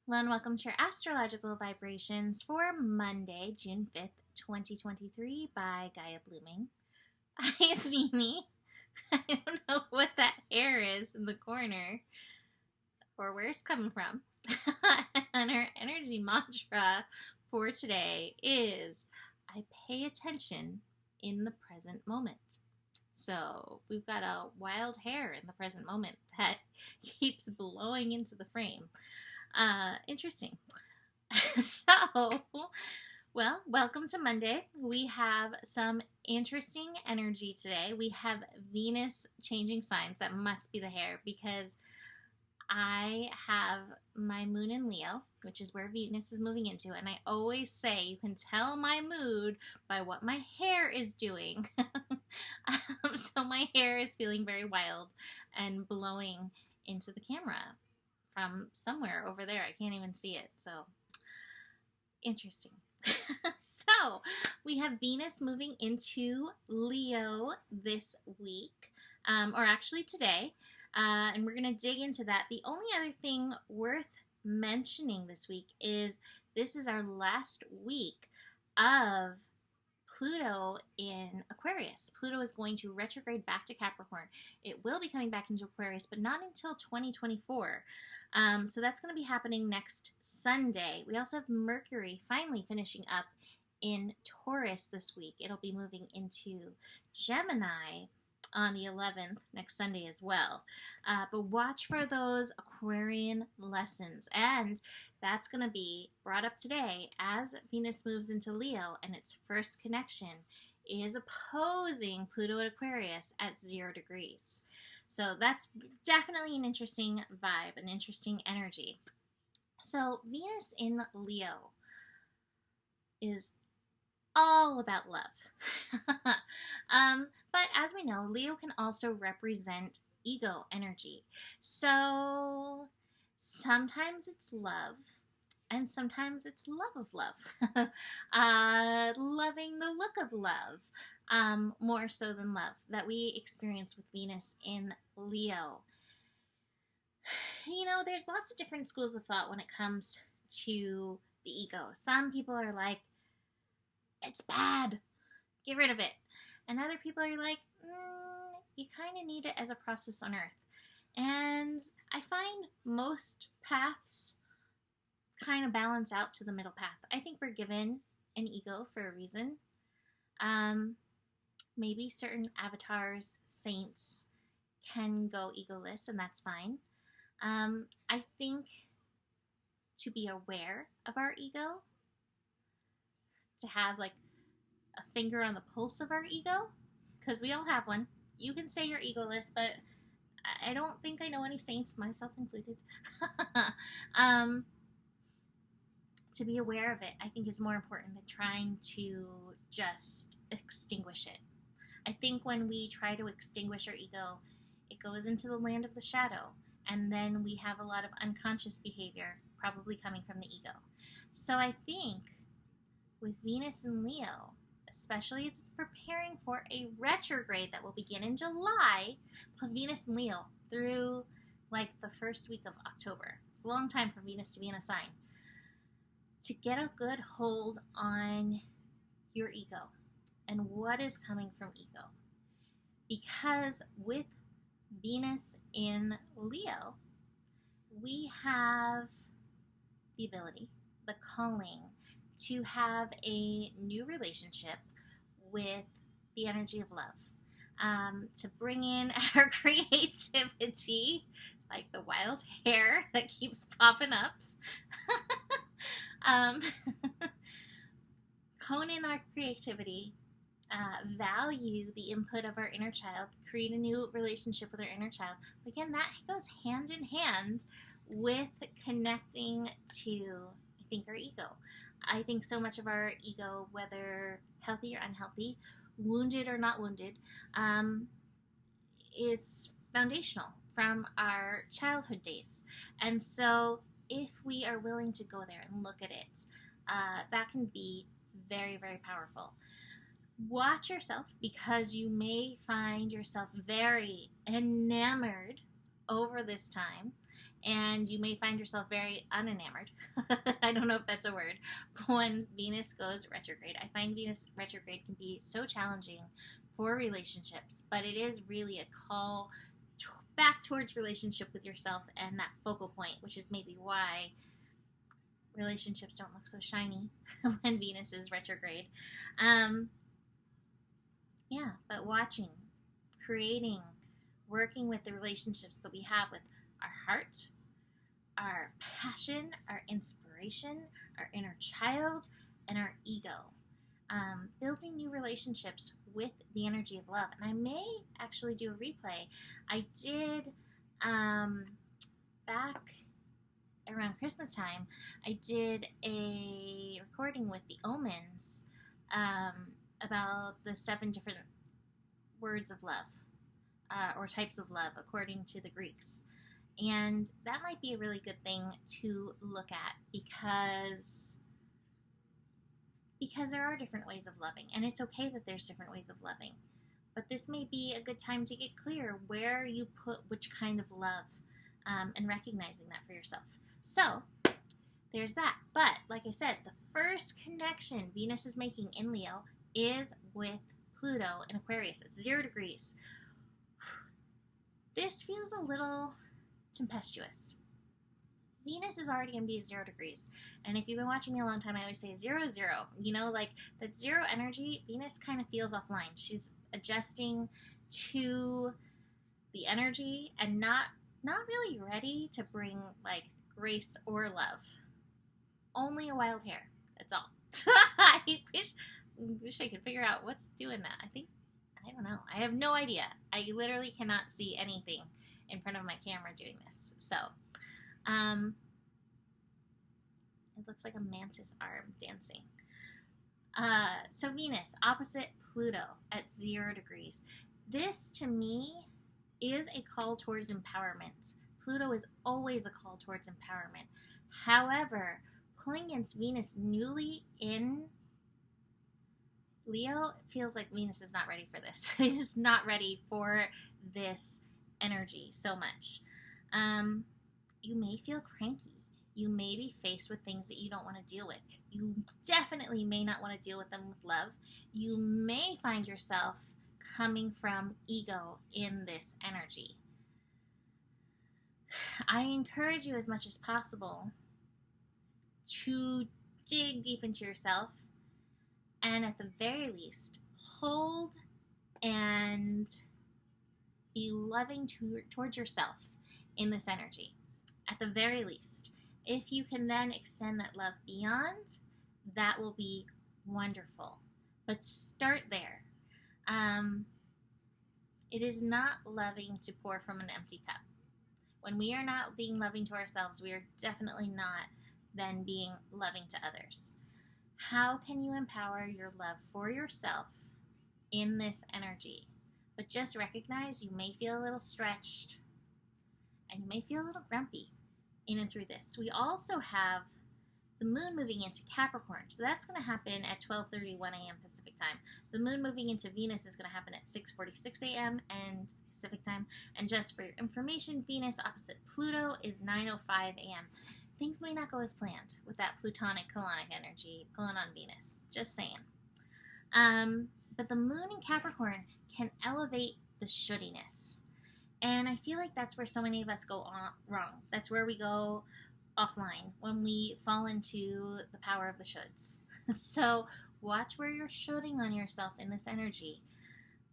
Hello and welcome to your astrological vibrations for Monday, June 5th, 2023 by Gaia Blooming. I am Mimi. I don't know what that hair is in the corner or where it's coming from. And our energy mantra for today is I pay attention in the present moment. So we've got a wild hair in the present moment that keeps blowing into the frame. Interesting. So, well, welcome to Monday. We have some interesting energy today. We have Venus changing signs. That must be the hair because I have my moon in Leo, which is where Venus is moving into. And I always say you can tell my mood by what my hair is doing. So my hair is feeling very wild and blowing into the camera from somewhere over there. I can't even see it. So interesting. So we have Venus moving into Leo this week, or actually today, and we're going to dig into that. The only other thing worth mentioning this week is this is our last week of Pluto in Aquarius. Pluto is going to retrograde back to Capricorn. It will be coming back into Aquarius, but not until 2024. So that's going to be happening next Sunday. We also have Mercury finally finishing up in Taurus this week. It'll be moving into Gemini on the 11th, next Sunday as well. But watch for those Aquarian lessons. And that's going to be brought up today as Venus moves into Leo, and its first connection is opposing Pluto at Aquarius at 0 degrees. So that's definitely an interesting vibe, an interesting energy. So Venus in Leo is all about love. But as we know, Leo can also represent ego energy. So sometimes it's love, and sometimes it's love of love. Loving the look of love, more so than love, that we experience with Venus in Leo. You know, there's lots of different schools of thought when it comes to the ego. Some people are like, it's bad, get rid of it. And other people are like, you kind of need it as a process on Earth. And I find most paths kind of balance out to the middle path. I think we're given an ego for a reason. Maybe certain avatars, saints, can go egoless, and that's fine. I think to be aware of our ego, to have like a finger on the pulse of our ego, because we all have one. You can say you're egoless, but I don't think I know any saints, myself included. To be aware of it, I think, is more important than trying to just extinguish it. I think when we try to extinguish our ego, it goes into the land of the shadow, and then we have a lot of unconscious behavior, probably coming from the ego. So I think with Venus in Leo, especially as it's preparing for a retrograde that will begin in July, put Venus in Leo through like the first week of October. It's a long time for Venus to be in a sign. To get a good hold on your ego and what is coming from ego. Because with Venus in Leo, we have the ability, the calling, to have a new relationship with the energy of love, to bring in our creativity, like the wild hair that keeps popping up, hone in our creativity, value the input of our inner child, create a new relationship with our inner child. But again, that goes hand in hand with connecting to, I think, our ego. I think so much of our ego, whether healthy or unhealthy, wounded or not wounded, is foundational from our childhood days. And so if we are willing to go there and look at it, that can be very, very powerful. Watch yourself, because you may find yourself very enamored over this time, and you may find yourself very unenamored. I don't know if that's a word. When Venus goes retrograde, I find Venus retrograde can be so challenging for relationships, but it is really a call back towards relationship with yourself and that focal point, which is maybe why relationships don't look so shiny when Venus is retrograde. Yeah, but watching, creating, working with the relationships that we have with our heart, our passion, our inspiration, our inner child, and our ego. Building new relationships with the energy of love. And I may actually do a replay. I did back around Christmas time, I did a recording with the omens about the 7 different words of love or types of love according to the Greeks. And that might be a really good thing to look at because there are different ways of loving, and it's okay that there's different ways of loving. But this may be a good time to get clear where you put which kind of love and recognizing that for yourself. So there's that. But like I said, the first connection Venus is making in Leo is with Pluto in Aquarius at 0 degrees. This feels a little tempestuous. Venus is already going to be at 0 degrees. And if you've been watching me a long time, I always say 0, 0. You know, like that 0 energy, Venus kind of feels offline. She's adjusting to the energy and not really ready to bring like grace or love. Only a wild hair. That's all. I wish I could figure out what's doing that. I don't know. I have no idea. I literally cannot see anything in front of my camera doing this. So, it looks like a mantis arm dancing. So Venus, opposite Pluto at 0 degrees. This, to me, is a call towards empowerment. Pluto is always a call towards empowerment. However, pulling against Venus newly in Leo, it feels like Venus is not ready for this. It is not ready for this energy so much. You may feel cranky. You may be faced with things that you don't want to deal with. You definitely may not want to deal with them with love. You may find yourself coming from ego in this energy. I encourage you as much as possible to dig deep into yourself and at the very least hold and be loving towards yourself in this energy. At the very least. If you can then extend that love beyond, that will be wonderful. But start there. It is not loving to pour from an empty cup. When we are not being loving to ourselves, we are definitely not then being loving to others. How can you empower your love for yourself in this energy? But just recognize you may feel a little stretched and you may feel a little grumpy in and through this. We also have the moon moving into Capricorn. So that's going to happen at 12:31 a.m. Pacific time. The moon moving into Venus is going to happen at 6:46 a.m. and Pacific time. And just for your information, Venus opposite Pluto is 9:05 a.m. Things may not go as planned with that Plutonic colonic energy pulling on Venus. Just saying. But the moon in Capricorn can elevate the shouldiness. And I feel like that's where so many of us go wrong. That's where we go offline, when we fall into the power of the shoulds. So watch where you're shoulding on yourself in this energy.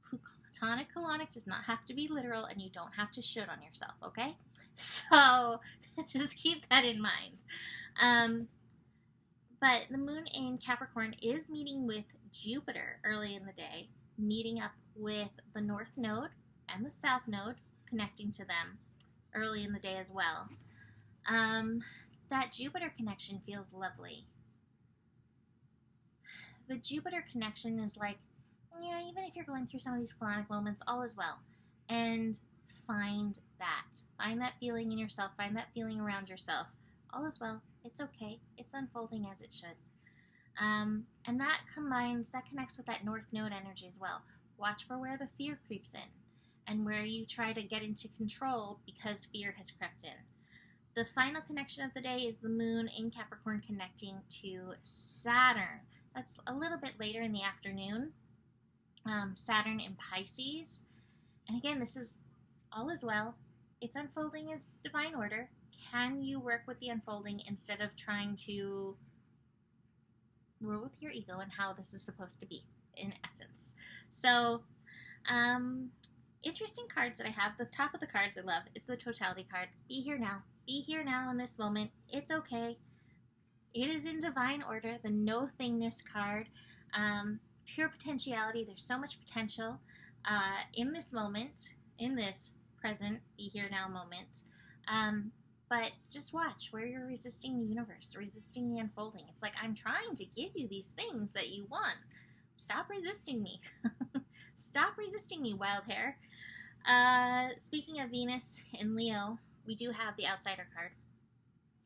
Plutonic colonic does not have to be literal, and you don't have to should on yourself, okay? So just keep that in mind. But the moon in Capricorn is meeting with Jupiter early in the day, meeting up with the North Node and the South Node, connecting to them early in the day as well. That Jupiter connection feels lovely. The Jupiter connection is like, yeah, even if you're going through some of these colonic moments, all is well. And find that. Find that feeling in yourself. Find that feeling around yourself. All is well. It's okay. It's unfolding as it should. And that connects with that North Node energy as well. Watch for where the fear creeps in and where you try to get into control because fear has crept in. The final connection of the day is the moon in Capricorn connecting to Saturn. That's a little bit later in the afternoon. Saturn in Pisces. And again, this is all as well. It's unfolding as divine order. Can you work with the unfolding instead of trying to rule with your ego and how this is supposed to be, in essence? So, interesting cards that I have. The top of the cards I love is the totality card. Be here now. Be here now in this moment. It's okay. It is in divine order. The no thingness card. Pure potentiality. There's so much potential in this moment, in this present, be here now moment. But just watch where you're resisting the universe, resisting the unfolding. It's like, I'm trying to give you these things that you want. Stop resisting me. Stop resisting me, wild hair. Speaking of Venus in Leo, we do have the outsider card.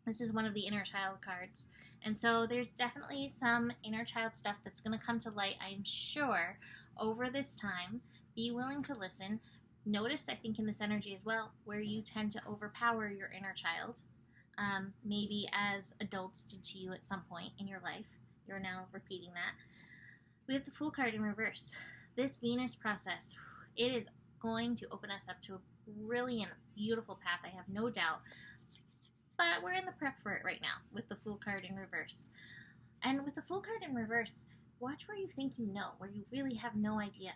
This is one of the inner child cards. And so there's definitely some inner child stuff that's going to come to light, I'm sure, over this time. Be willing to listen. Notice, I think, in this energy as well, where you tend to overpower your inner child. Maybe as adults did to you at some point in your life. You're now repeating that. We have the Fool card in reverse. This Venus process, it is going to open us up to a brilliant, beautiful path, I have no doubt. But we're in the prep for it right now with the Fool card in reverse. And with the Fool card in reverse, watch where you think you know, where you really have no idea.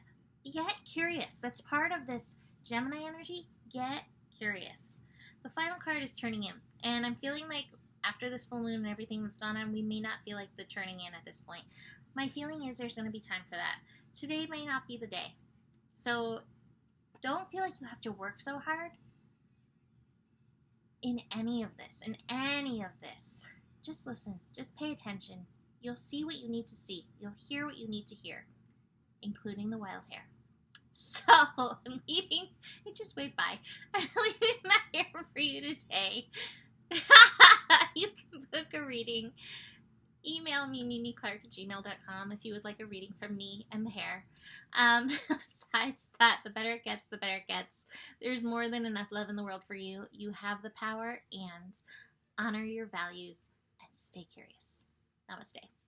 Get curious. That's part of this Gemini energy. Get curious. The final card is turning in. And I'm feeling like after this full moon and everything that's gone on, we may not feel like the turning in at this point. My feeling is there's going to be time for that. Today may not be the day. So don't feel like you have to work so hard in any of this. Just listen. Just pay attention. You'll see what you need to see. You'll hear what you need to hear, including the wild hair. So I'm leaving. I just waved by. I'm leaving that here for you to say. You can book a reading. Email me, mimiclark@gmail.com, if you would like a reading from me and the hair. Besides that, the better it gets, the better it gets. There's more than enough love in the world for you. You have the power, and honor your values and stay curious. Namaste.